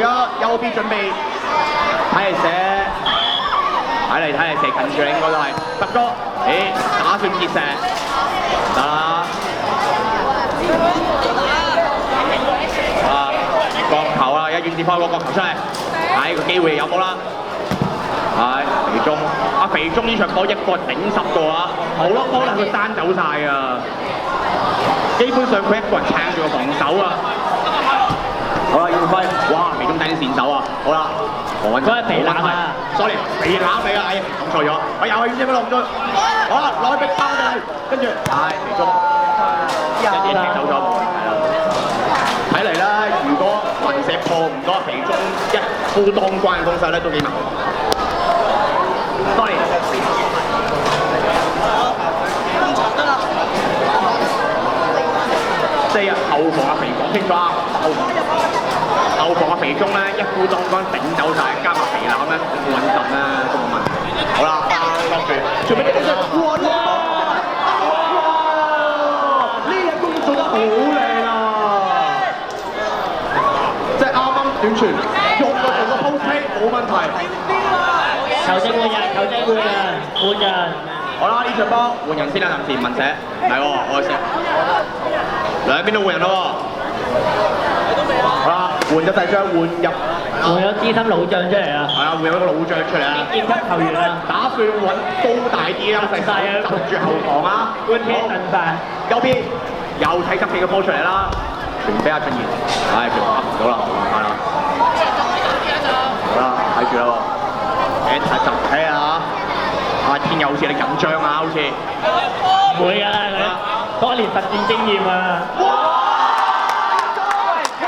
咗右邊準備，睇嚟射，睇嚟射近住應該都係德哥，打算截射，得啦。角球啦，一遠接開個角球出嚟，個機會有冇啦？肥中，肥中呢場波一個頂10個啊，好多波咧佢單走晒啊，基本上佢一個人撐住個防守啊。好啦，耀輝，哇，肥中頂線手啊，好啦，何韻真係肥腩啊 ，sorry， 肥腩嚟啊，講錯咗，我又係遠接俾落咗，好啦，攞去逼包就係，跟住，肥中一啲踢走咗，係啦。睇嚟咧，如果雲石破唔到肥中一夫當關嘅攻勢咧，都幾難。sorry， 即係後防阿肥講清楚啊，後防阿肥中咧一夫當關頂走晒，加埋肥腩咧穩陣咧都冇問題。好啦，落住，做咩呢個哇！呢日攻做得好靚啊！短傳，用個做個 post play 冇問題。球證換人。好啦，呢場波換人先啦，暫時唔問寫，唔係喎，我寫。兩邊都換人咯喎。好啦，換咗第張，換咗資深老將出嚟啊！係啊，換咗個老將出嚟啊！劍級球員啊！打算揾高大啲啊，細啊，就住後防啊。換天神快。右邊又睇急嘅波出嚟啦。傳俾阿俊賢，佢拍唔到啦，係啦。好啦，睇住啦喎，睇下阿天佑好似你緊張啊，好似。唔會㗎啦，佢多年實戰經驗啊。哇！就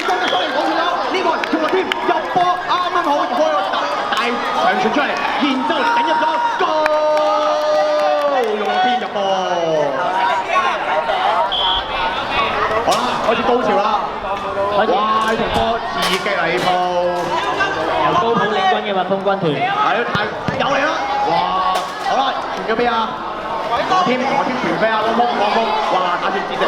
真係多年講咗，呢個仲話添入波啱啱好開個大長傳出嚟，然之後頂入咗，goal！用個天入波。好啦，開始高潮啦！哇，呢場波刺激離譜，由高普領軍嘅蜜蜂軍團，係太有嚟啦！哇，好啦，傳咗俾阿何添傳俾阿汪峰，哇，打算截射。